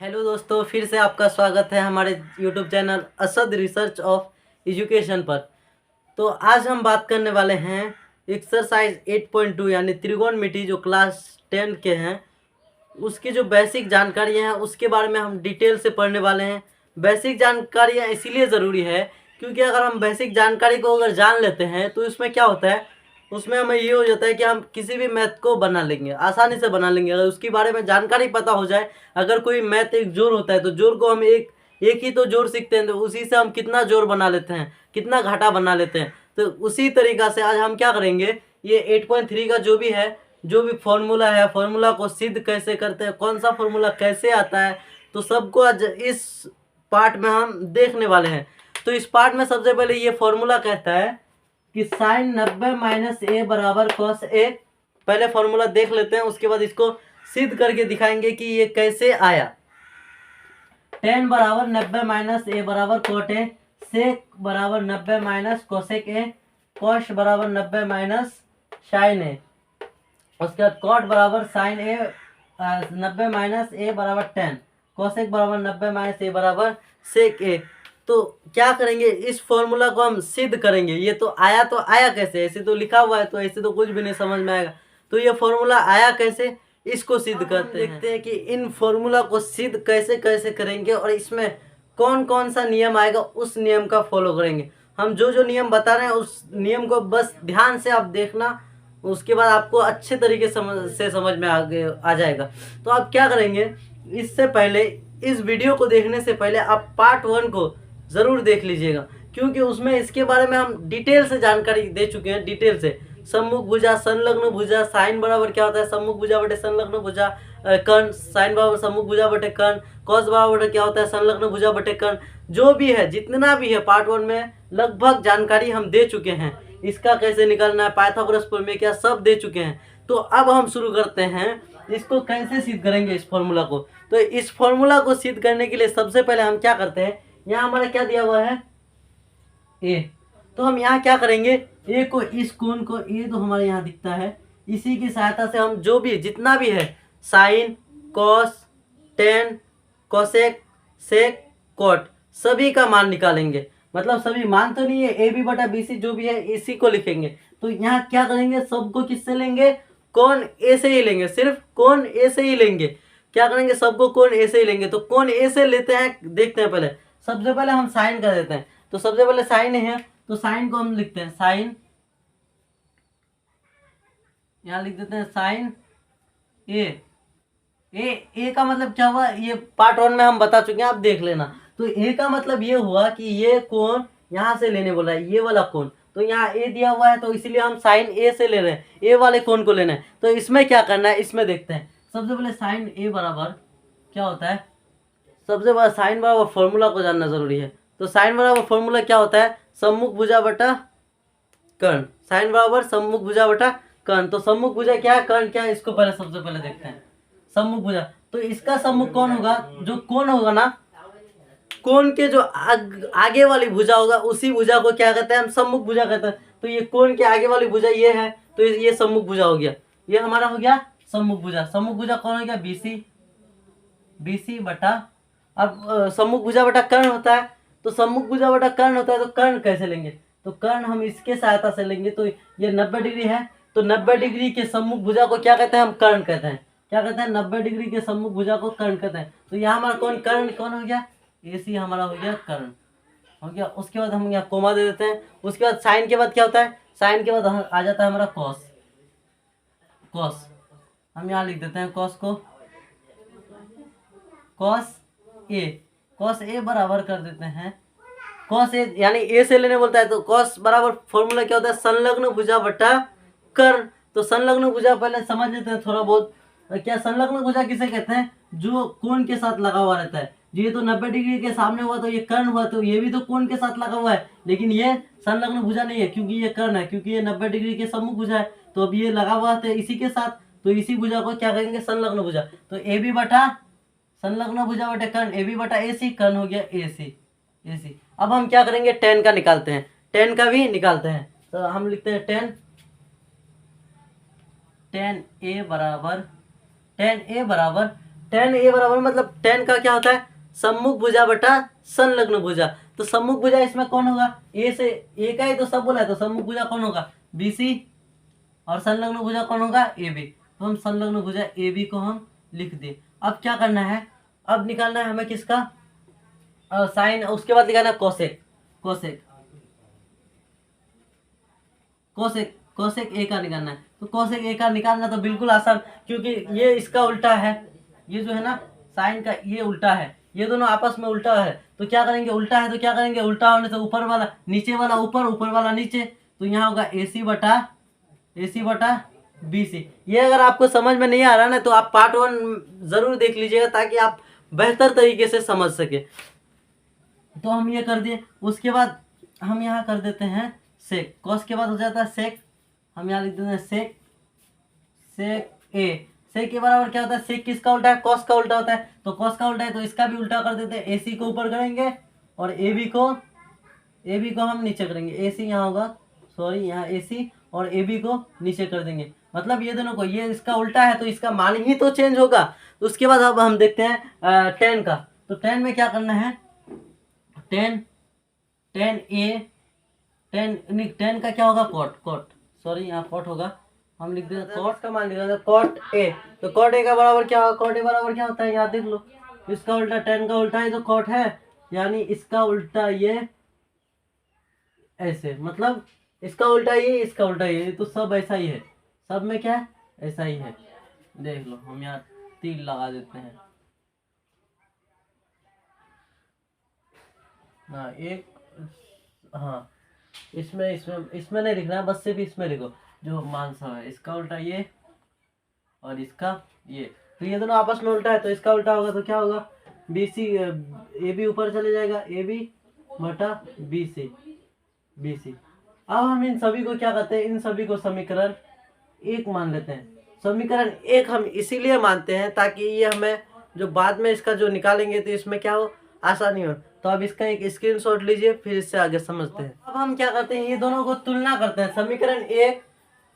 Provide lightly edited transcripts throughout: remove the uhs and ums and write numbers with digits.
Hello दोस्तों, फिर से आपका स्वागत है हमारे YouTube channel Asad research of education पर। तो आज हम बात करने वाले हैं एक्सरसाइज 8.2 यानी त्रिकोणमिति जो क्लास 10 के हैं उसकी जो बेसिक जानकारियां हैं उसके बारे में हम डिटेल से पढ़ने वाले हैं। बेसिक जानकारियां इसीलिए ज़रूरी है क्योंकि अगर हम बेसिक जानकारी को अगर जान लेते हैं तो इसमें क्या होता है, उसमें हमें ये हो जाता है कि हम किसी भी मैथ को बना लेंगे, आसानी से बना लेंगे अगर उसके बारे में जानकारी पता हो जाए। अगर कोई मैथ एक जोड़ होता है तो जोड़ को हम एक एक ही तो जोड़ सीखते हैं, तो उसी से हम कितना जोड़ बना लेते हैं, कितना घाटा बना लेते हैं। तो उसी तरीक़ा से आज हम क्या करेंगे, ये 8.3 का जो भी है, जो भी फॉर्मूला है, फॉर्मूला को सिद्ध कैसे करते हैं, कौन सा फॉर्मूला कैसे आता है, तो सबको आज इस पार्ट में हम देखने वाले हैं। तो इस पार्ट में सबसे पहले ये फॉर्मूला कहता है कि साइन 90 माइनस ए बराबर कॉस ए। पहले फॉर्मूला देख लेते हैं, उसके बाद इसको सिद्ध करके दिखाएंगे कि ये कैसे आया। टेन बराबर 90 माइनस ए बराबर कोट ए, सेक बराबर 90 माइनस कोसेक ए, कॉस बराबर 90 माइनस साइन ए, उसके बाद कॉट बराबर साइन ए 90 माइनस ए बराबर 10, कोसेक बराबर 90 माइनस ए बराबर सेक ए। तो क्या करेंगे, इस फॉर्मूला को हम सिद्ध करेंगे। ये तो आया कैसे, ऐसे तो लिखा हुआ है तो ऐसे तो कुछ भी नहीं समझ में आएगा। तो ये फॉर्मूला आया कैसे, इसको सिद्ध करते हैं। देखते हैं कि इन फॉर्मूला को सिद्ध कैसे कैसे करेंगे और इसमें कौन कौन सा नियम आएगा उस नियम का फॉलो करेंगे। हम जो जो नियम बता रहे हैं उस नियम को बस ध्यान से आप देखना, उसके बाद आपको अच्छे तरीके समझ में आ जाएगा। तो आप क्या करेंगे, इससे पहले इस वीडियो को देखने से पहले आप पार्ट 1 को ज़रूर देख लीजिएगा, क्योंकि उसमें इसके बारे में हम डिटेल से जानकारी दे चुके हैं। डिटेल से सम्मुख भुजा, संलग्न भुजा, साइन बराबर क्या होता है सम्मुख भुजा बटे संलग्न भुजा, कर्ण साइन बराबर सम्मुख भुजा बटे कर्ण, कॉस बराबर क्या होता है संलग्न भुजा बटे कर्ण, जो भी है जितना भी है पार्ट 1 में लगभग जानकारी हम दे चुके हैं। इसका कैसे निकालना है, पाइथागोरस प्रमेय क्या, सब दे चुके हैं। तो अब हम शुरू करते हैं, इसको कैसे सिद्ध करेंगे इस फॉर्मूला को। तो इस फॉर्मूला को सिद्ध करने के लिए सबसे पहले हम क्या करते हैं, यहाँ हमारा क्या दिया हुआ है ए, तो हम यहाँ क्या करेंगे, ए को, इस कोण को, ए तो हमारे यहाँ दिखता है, इसी की सहायता से हम जो भी जितना भी है साइन, कॉस, टेन, कोसेक, सेक, कॉट सभी का मान निकालेंगे। मतलब सभी मान तो नहीं है, ए बी बटा बी सी जो भी है इसी को लिखेंगे। तो यहाँ क्या करेंगे, सबको किससे लेंगे, कोण ए से ही लेंगे, सिर्फ कोण ए से ही लेंगे। क्या करेंगे, सबको कोण ए से ही लेंगे। तो कोण ए से लेते हैं, देखते हैं पहले। सबसे पहले हम साइन कर देते हैं, तो सबसे पहले साइन है तो साइन को हम लिखते हैं साइन, यहाँ लिख देते हैं साइन ए। ए का मतलब क्या हुआ, ये पार्ट 1 में हम बता चुके हैं, आप देख लेना। तो ए का मतलब ये हुआ कि ये कोण यहाँ से लेने बोला है, ये वाला कोण। तो यहाँ ए दिया हुआ है तो इसलिए हम साइन ए से ले रहे हैं, ए वाले कोण को लेना है। तो इसमें क्या करना है, इसमें देखते हैं। सबसे पहले साइन ए बराबर क्या होता है, सबसे बड़ा साइन बराबर फॉर्मूला को जानना जरूरी है। तो साइन बराबर फॉर्मूला क्या होता है, सम्मुख भुजा बटा कर्ण। साइन बराबर सम्मुख भुजा बटा कर्ण। तो सम्मुख भुजा क्या है, कर्ण क्या है, इसको पहले सबसे पहले देखते हैं। सम्मुख भुजा, तो इसका सम्मुख कौन होगा, जो कोण होगा ना, कोण के जो आगे वाली भुजा होगा उसी भुजा को क्या कहते हैं, हम सम्मुख भुजा कहते हैं। तो ये कोण के आगे वाली भुजा ये है, तो ये सम्मुख भुजा हो गया, ये हमारा हो गया सम्मुख भुजा। सम्मुख भुजा कौन हो गया, बीसी बटा, अब सम्मुख भुजा बटा कर्ण होता है, तो सम्मुख भुजा बटा कर्ण होता है, तो कर्ण कैसे लेंगे, तो कर्ण हम इसके सहायता से लेंगे। तो ये 90 डिग्री है, तो 90 डिग्री के सम्मुख भुजा को क्या कहते हैं, हम कर्ण कहते हैं। क्या कहते हैं, 90 डिग्री के सम्मुख भुजा को कर्ण कहते हैं। तो यहाँ हमारा कौन, कर्ण कौन हो गया, AC हमारा हो गया कर्ण हो गया। उसके बाद हम यहाँ कोमा दे देते हैं। उसके बाद साइन के बाद क्या होता है, साइन के बाद आ जाता है हमारा कॉस। हम यहाँ लिख देते हैं कॉस को, कॉस ए बराबर कर देते हैं, कॉस ए यानी ए से लेने बोलता है। तो कॉस बराबर फॉर्मूला क्या होता है, संलग्न भुजा बटा कर्ण। तो संलग्न भुजा पहले समझ लेते हैं थोड़ा बहुत। क्या संलग्न भुजा किसे कहते हैं, जो कोण के साथ लगा हुआ रहता है। ये तो 90 डिग्री के सामने हुआ तो ये कर्ण हुआ, तो ये भी तो कोण के साथ लगा हुआ है, लेकिन ये संलग्न भुजा नहीं है क्योंकि ये कर्ण है, क्योंकि ये 90 डिग्री के सम्मुख भुजा है। तो अब ये लगा हुआ था इसी के साथ, तो इसी भुजा को क्या कहेंगे, संलग्न भुजा। तो ए बी बटा संलग्न भुजा बटे कर्ण, ए बी बटा AC, कर्ण हो गया AC। अब हम क्या करेंगे, टेन का निकालते हैं, टेन का भी निकालते हैं। तो हम लिखते हैं टेन ए बराबर tan a बराबर मतलब tan का क्या होता है, सम्मुख भुजा बटा संलग्न भुजा। तो सम्मुख भुजा इसमें कौन होगा, ए से ए का ही तो सब बोला है, तो सम्मुख भुजा कौन होगा, BC, और संलग्न भुजा कौन होगा, AB। तो हम संलग्न भुजा AB को हम लिख दिए। अब क्या करना है, अब निकालना है हमें किसका, साइन, उसके बाद निकालना कोसेक, कोसेक कोसेक कोसेक ए का निकालना है। तो कोसेक ए का निकालना तो बिल्कुल आसान, क्योंकि ये इसका उल्टा है, ये जो है ना साइन का ये उल्टा है, ये दोनों आपस में उल्टा है। तो क्या करेंगे, उल्टा है तो क्या करेंगे, उल्टा होने से ऊपर वाला नीचे वाला ऊपर, ऊपर वाला नीचे। तो यहाँ होगा AC बटा BC। ये अगर आपको समझ में नहीं आ रहा ना तो आप पार्ट 1 जरूर देख लीजिएगा, ताकि आप बेहतर तरीके से समझ सके। तो हम ये कर दिए, उसके बाद हम यहाँ कर देते हैं सेक, कॉस के बाद हो जाता है सेक, हम यहाँ लिख देते हैं सेक, सेक ए। सेक के बराबर क्या होता है, सेक किसका उल्टा है, कॉस का उल्टा होता है। तो कॉस का उल्टा है तो इसका भी उल्टा कर देते हैं, AC को ऊपर करेंगे और AB को हम नीचे करेंगे। AC यहाँ होगा, सॉरी यहाँ AC और AB को नीचे कर देंगे। मतलब ये दोनों को, ये इसका उल्टा है तो इसका मान ही तो चेंज होगा। तो उसके बाद अब हम देखते हैं tan का। तो tan में क्या करना है, tan का क्या होगा, कॉट, सॉरी यहाँ कॉट होगा, हम लिख देते हैं कॉट का मान लिखा कॉट ए। तो कॉट ए का बराबर क्या होगा, कॉट ए बराबर क्या होता है, यहाँ देख लो, इसका उल्टा tan का उल्टा है तो कॉट है, यानी इसका उल्टा ये ऐसे, मतलब इसका उल्टा ये, इसका उल्टा ये, तो सब ऐसा ही है, सब में क्या है ऐसा ही है। देख लो हम यहाँ तीर लगा देते हैं, हाँ एक, हाँ इसमें नहीं लिखना, बस सिर्फ इसमें लिखो जो मान सब है, इसका उल्टा ये और इसका ये। तो ये दोनों आपस में उल्टा है तो इसका उल्टा होगा तो क्या होगा, BC, AB ऊपर चले जाएगा, AB बटा BC। अब हम इन सभी को क्या करते हैं, इन सभी को समीकरण 1 मान लेते हैं। समीकरण 1 हम इसीलिए मानते हैं ताकि ये हमें जो बाद में इसका जो निकालेंगे तो इसमें क्या हो, आसानी हो। तो अब इसका एक स्क्रीनशॉट लीजिए, फिर इससे आगे समझते हैं। अब हम क्या करते हैं, ये दोनों को तुलना करते हैं, समीकरण 1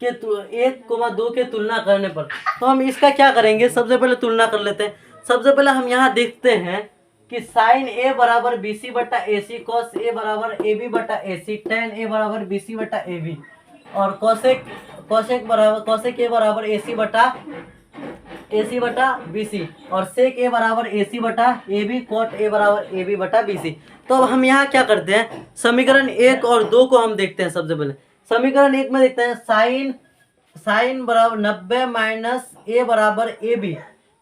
के 1,2 के तुलना करने पर। तो हम इसका क्या करेंगे, सबसे पहले तुलना कर लेते हैं। सबसे पहले हम यहाँ देखते हैं कि साइन A बराबर BC बटा AC, कॉस A बराबर AB बटा AC, tan A बराबर BC बटा AB, और कोसेक A बराबर AC बटा BC, और सेक A बराबर AC बटा AB, कॉट A बराबर AB बटा BC। तो अब हम यहाँ क्या करते हैं, समीकरण 1 और 2 को हम देखते हैं। सबसे पहले समीकरण 1 में देखते हैं, साइन बराबर 90 माइनस A बराबर AB।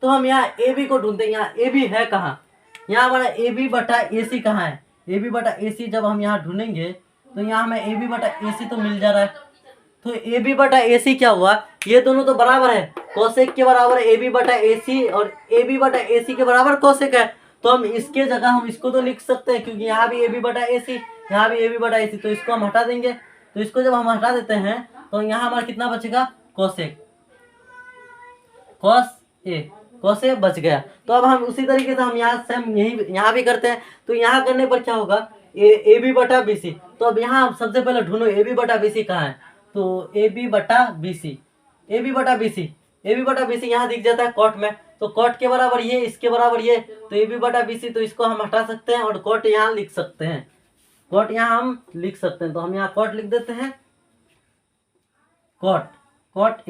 तो हम यहाँ AB को ढूंढते हैं, यहाँ AB है कहाँ, यहाँ हमारा AB बटा AC कहाँ है, AB बटा AC जब हम यहाँ ढूंढेंगे तो यहाँ हमें AB बटा AC तो मिल जा रहा है। तो AB बटा AC क्या हुआ, ये दोनों तो बराबर है, कोसेक के बराबर AB बटा AC और AB बटा AC के बराबर कोसेक है। तो हम इसके जगह हम इसको तो लिख सकते हैं, क्योंकि यहाँ भी AB बटा AC, यहाँ भी AB बटा AC, तो इसको हम हटा देंगे। तो इसको जब हम हटा देते हैं तो यहाँ हमारा कितना बचेगा, कोसेक, कॉस ए बच गया। तो अब हम उसी तरीके से हम यहाँ सेम यहाँ भी करते हैं। तो यहाँ करने पर क्या होगा, AB बटा BC। तो अब यहाँ सबसे पहले ढूंढो AB बटा BC कहाँ है, तो AB बटा BC यहाँ दिख जाता है कॉट में। तो कॉट के बराबर ये, इसके बराबर ये, तो AB बटा BC, तो इसको हम हटा सकते हैं और कॉट यहाँ लिख सकते हैं, तो हम यहाँ कॉट लिख देते हैं, कॉट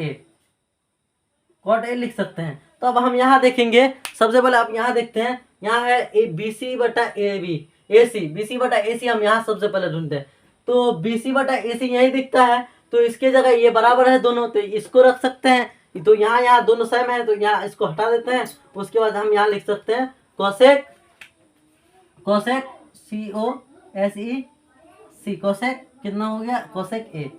ए लिख सकते हैं। तो अब हम यहाँ देखेंगे, सबसे पहले आप यहाँ देखते हैं, यहाँ है BC बटा BC बटा AC, हम यहाँ सबसे पहले ढूंढते हैं। तो BC बटा AC यही दिखता है, तो इसके जगह ये बराबर है दोनों, तो इसको रख सकते हैं। तो यहाँ दोनों सेम है, तो यहाँ इसको हटा देते हैं। उसके बाद हम यहाँ लिख सकते हैं कोसेक COSEC, कोसेक कितना हो गया, कोसेक ए।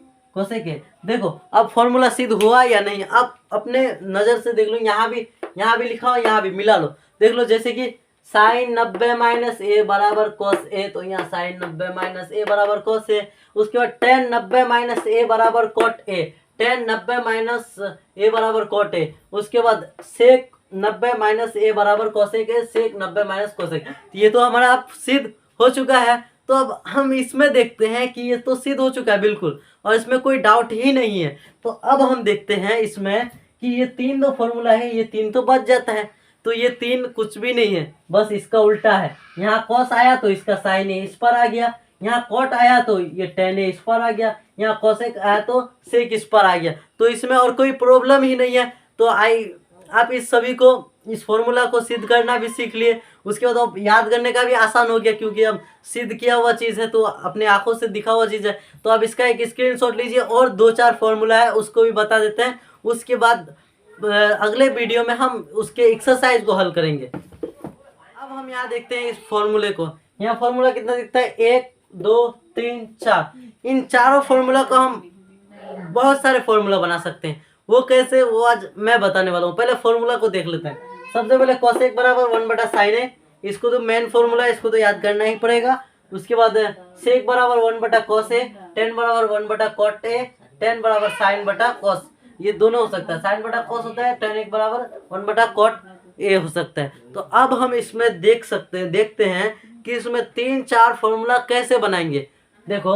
देखो अब फॉर्मूला सिद्ध हुआ या नहीं, अब अपने नज़र से देख लो, यहाँ भी लिखा हो, यहाँ भी मिला लो, देख लो। जैसे कि साइन 90 माइनस ए बराबर कोस ए, तो यहाँ साइन 90 माइनस ए बराबर कोस ए। उसके बाद tan 90 माइनस ए बराबर cot A, tan 90 minus A बराबर कॉट ए। उसके बाद सेक 90 माइनस ए बराबर cosec A, sec 90 minus cosec. ये तो हमारा अब सिद्ध हो चुका है। तो अब हम इसमें देखते हैं कि ये तो सिद्ध हो चुका है बिल्कुल, और इसमें कोई डाउट ही नहीं है। तो अब हम देखते हैं इसमें कि ये 3 फॉर्मूला है, ये 3 तो बच जाता है। तो ये 3 कुछ भी नहीं है, बस इसका उल्टा है। यहाँ कॉस आया तो इसका साइन है इस पर आ गया, यहाँ कॉट आया तो ये टेन है इस पर आ गया, यहाँ कोसेक आया तो सेक इस पर आ गया। तो इसमें और कोई प्रॉब्लम ही नहीं है। तो आप इस सभी को, इस फॉर्मूला को सिद्ध करना भी सीख लिए। उसके बाद अब याद करने का भी आसान हो गया, क्योंकि अब सिद्ध किया हुआ चीज़ है तो अपने आंखों से दिखा हुआ चीज़ है। तो अब इसका एक स्क्रीनशॉट लीजिए और 2-4 फॉर्मूला है उसको भी बता देते हैं। उसके बाद अगले वीडियो में हम उसके एक्सरसाइज को हल करेंगे। अब हम यहाँ देखते हैं इस फॉर्मूले को। यहाँ फॉर्मूला कितना दिखता है, 1 2 3 4। इन चारों फॉर्मूला को हम बहुत सारे फॉर्मूला बना सकते हैं। वो कैसे, वो आज मैं बताने वाला हूँ। पहले फॉर्मूला को देख लेते हैं। सबसे पहले कोसेक बराबर 1/sin है, इसको तो मेन फॉर्मूला है, इसको तो याद करना ही पड़ेगा। उसके बाद सेक बराबर 1/cos ए, टेन बराबर 1/cot ए, टेन बराबर sin/cos। ये दोनों हो सकता है, sin/cos होता है, tan एक बराबर 1/cot ए हो सकता है। तो अब हम इसमें देखते हैं कि इसमें 3-4 फॉर्मूला कैसे बनाएंगे। देखो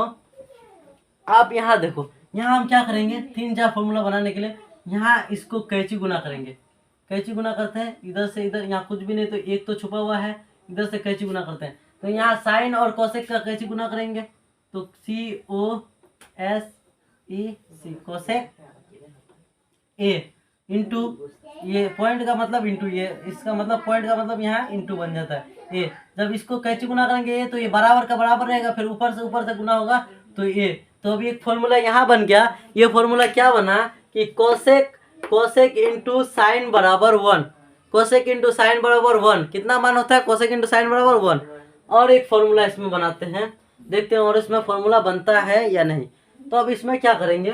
आप यहाँ देखो, यहाँ हम क्या करेंगे 3-4 फॉर्मूला बनाने के लिए। यहाँ इसको कैंची गुना करेंगे, कैंची गुना करते हैं इधर से इधर, यहाँ कुछ भी नहीं तो एक तो छुपा हुआ है, इधर से कैंची गुना करते हैं। तो यहाँ साइन और कोसेक का कैंची गुना करेंगे तो COSEC कोसेक ए इंटू ये पॉइंट का मतलब इंटू ये, इसका मतलब पॉइंट का मतलब यहाँ इंटू बन जाता है ए। जब इसको कैंची गुना करेंगे ए तो ये बराबर का बराबर रहेगा, फिर ऊपर से गुना होगा तो ए। तो अभी एक फॉर्मूला यहाँ बन गया। ये फॉर्मूला क्या बना कि कोसेक इंटू साइन बराबर 1, कोसेक इंटू साइन बराबर 1 कितना मान होता है, कोसेक इंटू साइन बराबर 1। और एक फॉर्मूला इसमें बनाते हैं, देखते हैं और इसमें फॉर्मूला बनता है या नहीं। तो अब इसमें क्या करेंगे,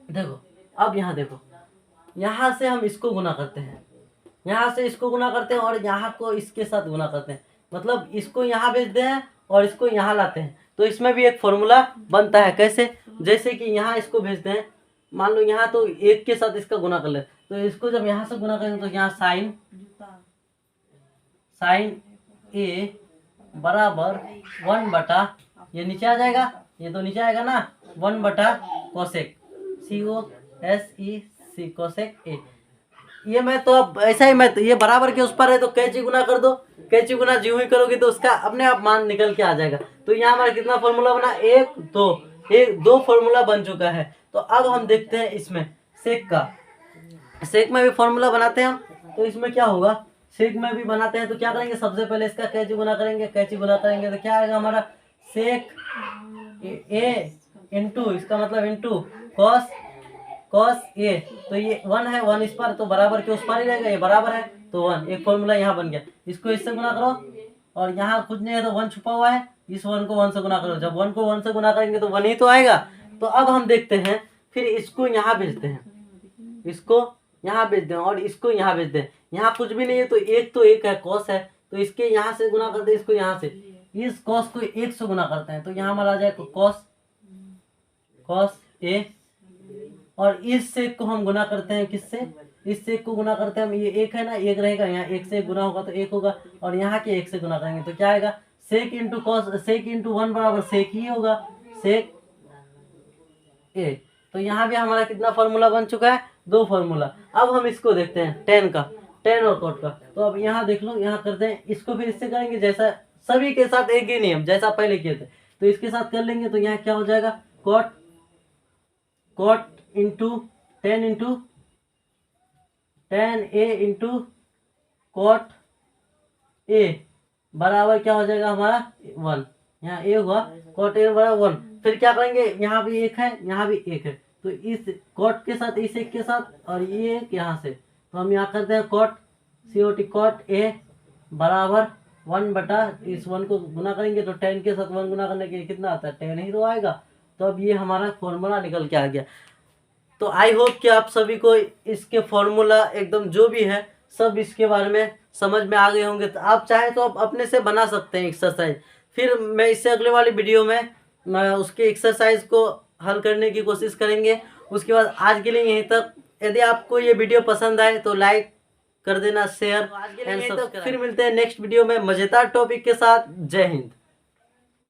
देखो अब यहाँ देखो, यहाँ से हम इसको गुना करते हैं, यहाँ से इसको गुना करते हैं और यहाँ को इसके साथ गुना करते हैं, मतलब इसको यहाँ भेजते हैं और इसको यहाँ लाते हैं। तो इसमें भी एक फॉर्मूला बनता है। कैसे, जैसे कि यहाँ इसको भेजते हैं, मान लो यहाँ तो एक के साथ इसका गुना कर ले, तो इसको जब यहाँ से गुना करेंगे तो यहाँ साइन ए बराबर 1 ये नीचे आ जाएगा, ये तो नीचे आएगा ना, 1/कोसेक COSEC कोसेक ए। ये मैं तो अब ऐसा ही, मैं तो ये बराबर के उस पर है तो कैंची गुना कर दो, कैंची गुना ज्यों ही करोगे तो उसका अपने आप मान निकल के आ जाएगा। तो यहाँ हमारा कितना फॉर्मूला बना, 2 फॉर्मूला बन चुका है। तो अब हम देखते हैं इसमें सेक का, सेक में भी फॉर्मूला बनाते हैं हम। तो इसमें क्या होगा, सेक में भी बनाते हैं तो क्या करेंगे, सबसे पहले इसका कैंची गुना करेंगे, कैंची गुना करेंगे तो क्या आएगा हमारा, सेक ए इंटू इसका मतलब इंटू कॉस ए। तो ये 1 है, 1 इस पर तो बराबर के उस पर ही रहेगा, ये बराबर है तो 1। एक फॉर्मूला यहाँ बन गया, इसको इससे गुना करो और यहाँ कुछ नहीं है तो 1 छुपा हुआ है, इस 1 को 1 से गुना करो। जब 1 को 1 से गुना करेंगे तो 1 ही तो आएगा। तो अब हम देखते हैं, फिर इसको यहाँ भेजते हैं, इसको यहाँ भेजते हैं और इसको यहाँ भेजते हैं। यहाँ कुछ भी नहीं है तो एक है, कॉस है तो इसके यहाँ से गुना करते हैं, इसको यहाँ से, इस कॉस को 1 से गुना करते हैं तो यहाँ हमारा आ जाएगा कॉस ए। और इस सेक को हम गुना करते हैं किससे, इस सेक को गुना करते हैं हम, ये 1 है ना, 1 रहेगा, यहाँ 1 से गुना होगा तो 1 होगा और यहाँ के 1 से गुना करेंगे तो क्या आएगा, सेक इंटू कॉस, सेक इंटू 1 बराबर सेक ही होगा, सेक ए। तो यहाँ भी हमारा कितना फॉर्मूला बन चुका है, 2 फॉर्मूला। अब हम इसको देखते हैं टेन का, टेन और कॉट का। तो अब यहाँ देख लो, यहाँ करते हैं इसको, फिर इससे करेंगे जैसा सभी के साथ एक ही नियम जैसा पहले किए थे, तो इसके साथ कर लेंगे। तो यहाँ क्या हो जाएगा, cot into tan A into cot A बराबर क्या हो जाएगा हमारा 1। यहाँ ए हुआ, कॉट ए बराबर 1। फिर क्या करेंगे, यहाँ भी 1 है, यहाँ भी 1 है, तो इस कॉट के साथ इस 1 के साथ और ये 1 यहाँ से, तो हम यहाँ करते हैं कॉट ए बराबर 1 इस 1 को गुना करेंगे तो 10 के साथ 1 गुना करने के लिए कितना आता है, 10 ही तो आएगा। तो अब ये हमारा फॉर्मूला निकल के आ गया। तो आई होप कि आप सभी को इसके फॉर्मूला एकदम जो भी है सब इसके बारे में समझ में आ गए होंगे। तो आप चाहे तो आप अपने से बना सकते हैं एक्सरसाइज। फिर मैं इससे अगले वाली वीडियो में मैं उसके एक्सरसाइज को हल करने की कोशिश करेंगे। उसके बाद आज के लिए यहीं तक। यदि आपको ये वीडियो पसंद आए तो लाइक कर देना, शेयर एंड सब्सक्राइब। फिर मिलते हैं नेक्स्ट वीडियो में मज़ेदार टॉपिक के साथ। जय हिंद।